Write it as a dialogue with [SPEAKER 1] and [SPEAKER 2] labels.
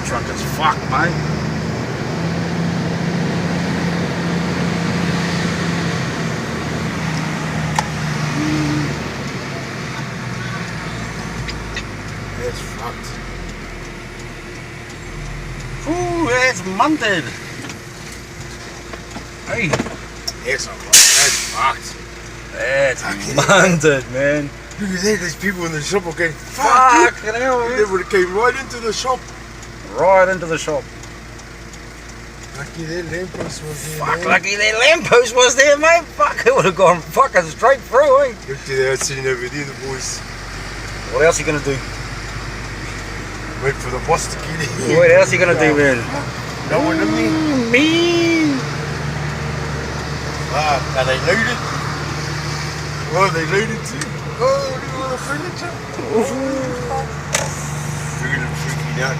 [SPEAKER 1] That truck is fucked, mate. It's fucked. Ooh, it's munted. Hey, it's alright. It's fucked. It's munted, man.
[SPEAKER 2] Look at that, there's people in the shop are going,
[SPEAKER 1] Fucking hell,
[SPEAKER 2] They
[SPEAKER 1] man.
[SPEAKER 2] would have came right into the shop.
[SPEAKER 1] Right into the shop.
[SPEAKER 2] Lucky that lamppost was there,
[SPEAKER 1] Fuck,
[SPEAKER 2] man.
[SPEAKER 1] lucky that lamppost was there, mate. Fuck, it would have gone fucking straight through, eh?
[SPEAKER 2] Look to the outside over there, the boys.
[SPEAKER 1] What else are you gonna do?
[SPEAKER 2] Wait for the boss to get in.
[SPEAKER 1] What else are you gonna do, man?
[SPEAKER 2] No one in me.
[SPEAKER 1] Me.
[SPEAKER 2] Fuck, are they loaded? Oh, they loaded too. Oh, look at all the furniture. We're gonna freak it out.